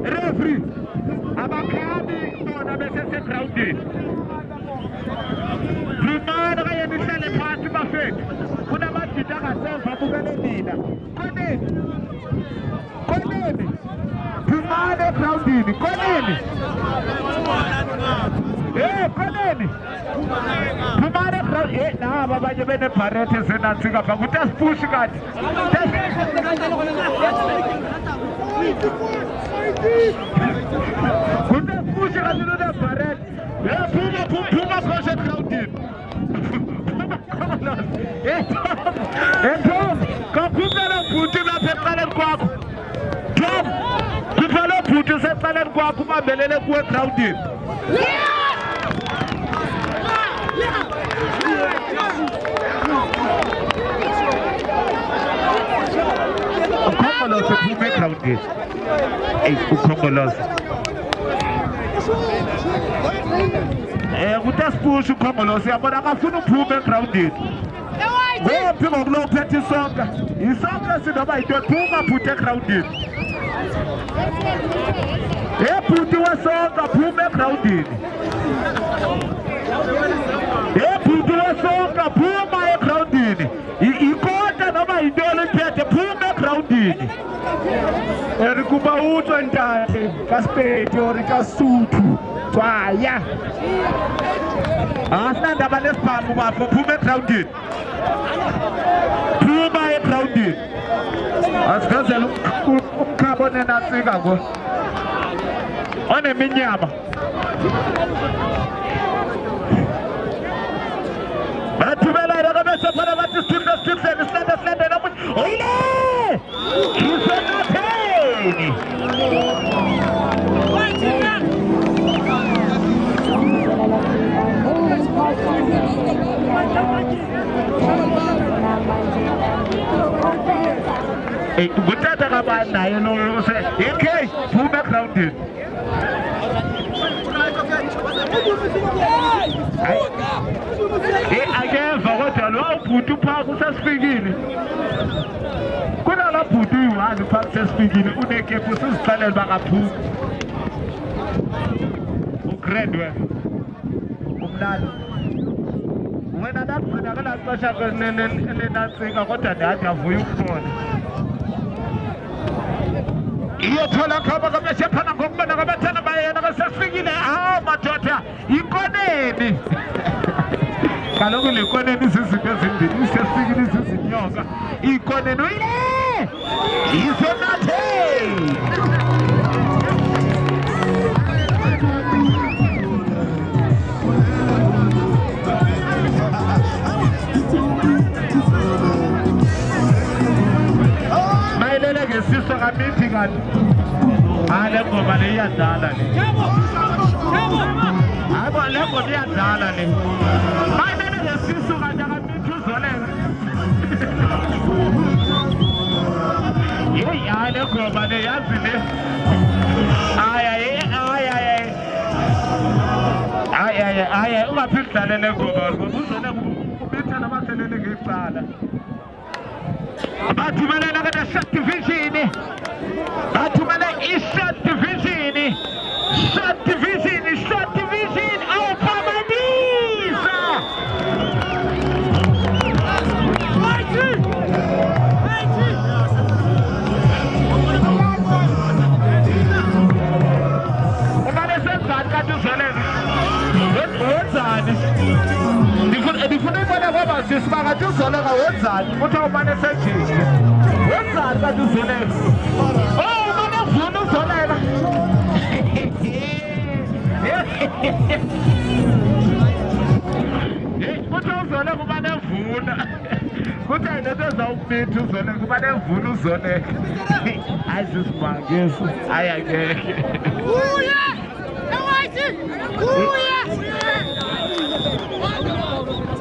referee abakhabi bona bese groundini Primana kaya nihlale phansi bafethu kunamadida ngasemva bukele mina koneni Primana groundini koneni koneni Primana ground na abanye bene Barrett senansi kapha kutaspush kathi kutaspush kathi no Barrett phuma khoshe groundini Tom kakhupela bhuti lapha eqaleni kwakho Tom kuphela bhuti seqaleni kwakho ubambelele kuwe groundini Ukhongolose phuma egroundini ukhongolose kutaspush ukhongolose yabona akafuna uphume egroundini ngophi ngokulophethe isonka isonka sinoba yinto phuma bhuti egroundini bhuti wasonka phuma egroundini bhuti wasonka phuma egroundini ikota noma yintoni iphethe phuma egroundini kuba utsho ntate kaSpedi or kaSuthu twaya asinandaba nesibhambu bafo phuma egroundini phuma egroundini asikazela umkhabo nenatsika ngo oneminyama bathumela kabese phela bathi Stephen Slender namuthi oyile usenatheni Gutata kabani naye lo se okay phuma egroundini akeva kodwa lo bhuti uphaka usasifikile kunala bhuti uyi-1 uphaka usasifikile unekepu usiziqalela bakaphuma ugrand wena umnani wena ndagcina kelaxesha lenatsika kodwa ndathi avuye ukubona iyothola khaba kabeshephana ngokubona kabathana bayena basasifikile madoda ikoneni kaloku le koneni zizinto ezimbini isesifikile izizinyoka ikoneni uyile isenatheni mayelele ngesiso kamithi kanti le ngoma le iyadala le le ngoma iyadala le mayelele ngesiso kanti akamithi uzolela le ngoma le yazi le aya ungaphinde udlale le ngoma uzole ubetha nabaselele ngecala bathumelela kada short division awuphamanisa umane senzani kanti uzelele wenzani ndifuna ibona kwaba sisiba kanti uzoleka wenzani ukuthi awumane senjini wenzani kanti uzelele umane vuna uzolela ukuthi uzoleka umane vuna kuthi ayinento ezawukumithi uzoleka umane vuna uzoleka hayi sisimangeso hayi angeke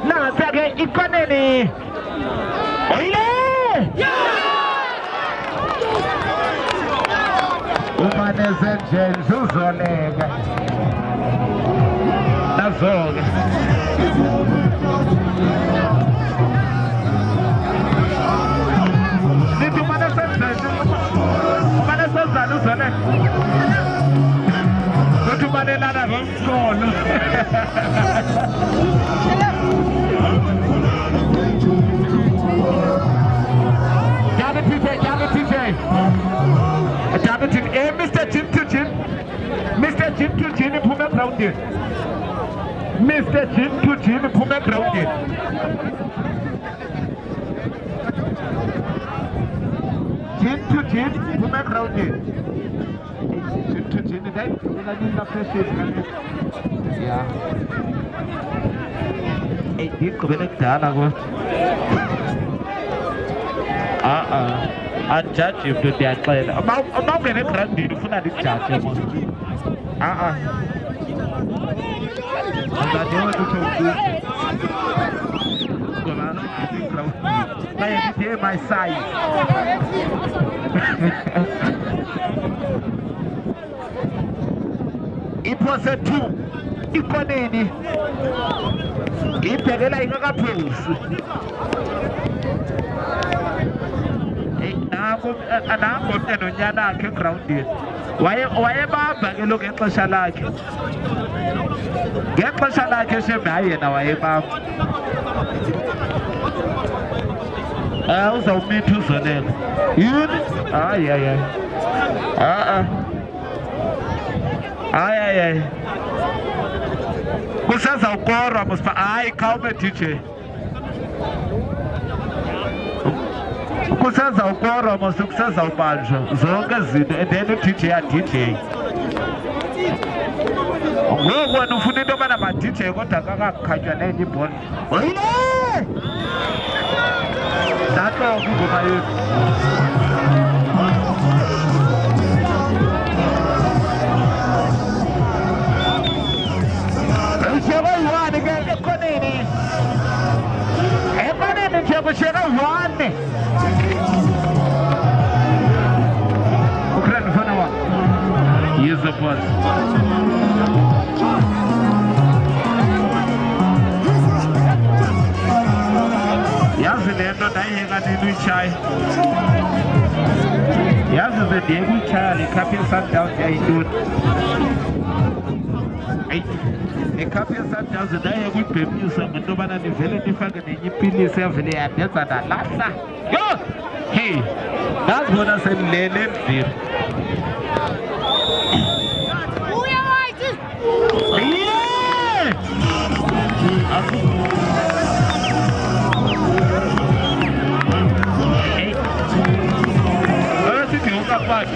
Nanti ikoneni oyile umane zenjeni uzoleka nazo-ke sithi umane senzeni uzoleka Lana Ronskolo. Mr. Jim to Jim. Mr. Jim to Jim, Puma grounded. Mr. Jim to Jim, Puma grounded. Jim to Jim, Puma grounded. Jim to Jim, that is the first. Yeah. Hey, you could be like that. I judge you to that plan. About getting granted to find this judge. I don't want to talk to you. My size. It was a 2. Ikoneni. Ipegela ingakaphuzi. Anango enonyana akhe grounded. Wayebamba ke lo ngexesha lakhe. Ngexesha lakhe shemaye yena wayebamba. Uzawumitha uzonela. Yini? Hayi. Hayi. Kusazawukorwa mos hayi khawume DJ. Kusazawukorwa mos kusazawubanjwa zonke izinto and then uDJ DJ. Ngoku wena ufuna into yobana ma-DJ kodwa kakakhatywa nenye ibhola. Oyile! Nanto ingoma yethu. Ishiyeka yi-1 ke ekhoneni. Ekhoneni nje kushiyeka yi-1. Ukhulani mfana wami. Yizo boss. Yazi lento ndayiyeka nini uyitshaya. Yazi ze ndiyeka uyitshaya le cup ye-Sundowns yayintoni. Ikhaphi ye-Sundowns ndayiyeka uyibhemisa ngento yobana nivele nifake nenye ipilisi yavele yandenza ndalahla. Yho! Hey! Ndazibona sendilele endlini.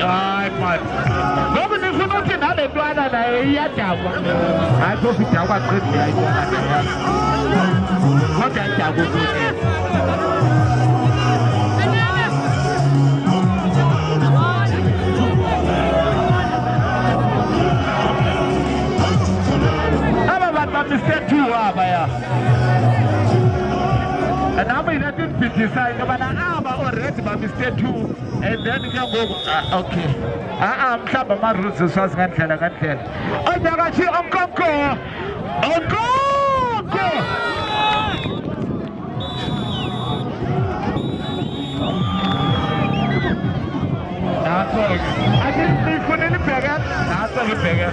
Hayi man. Ngoba nifuna ukuthi nale ntwana naye iyadakwa. Hayi phofu idakwa qedile ayibona naye. Kodwa idakwa ukuthi. Aba bantu ba-Mr. 2 abaya. Nami ndinbhidisa into yobana aba already ba-Mr. 2 and then ke ngoku okay mhlawumbi ama-rules siwazi ngandlela onyakathi onkoko naso-ke ake nifunele ibheke naso-ke ibheke